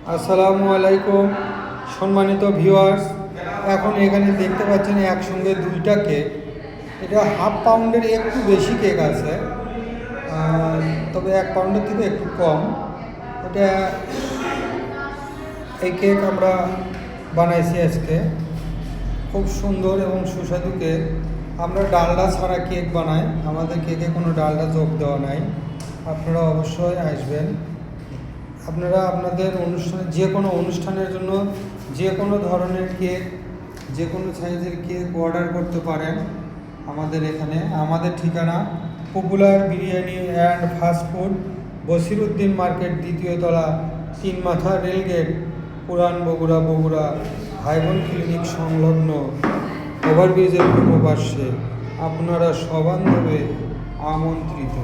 আসসালামু আলাইকুম সম্মানিত ভিউয়ার্স। এখন এখানে দেখতে পাচ্ছেন একসঙ্গে দুইটা কেক। এটা হাফ পাউন্ডের একটু বেশি কেক আছে, তবে 1 পাউন্ডের থেকে একটু কম। এটা এই কেক আমরা বানাইছি আজকে, খুব সুন্দর এবং সুস্বাদু কেক। আমরা ডালডা ছাড়া কেক বানাই, আমাদের কেকে কোনো ডালডা যোগ দেওয়া নাই। আপনারা অবশ্যই আসবেন। আপনারা আপনাদের যে কোনো অনুষ্ঠানের জন্য যে কোনো ধরনের কেক, যে কোনো সাইজের কেক অর্ডার করতে পারেন আমাদের এখানে। আমাদের ঠিকানা popular biryani and fast food, Basiruddin market, 2য় তলা, 3 মাথা রেলগেট, পুরান বগুড়া ভাইবোন ক্লিনিক সংলগ্ন ওভারব্রিজের পূর্ব পার্শ্বে। আপনারা সবান্ধবে আমন্ত্রিত।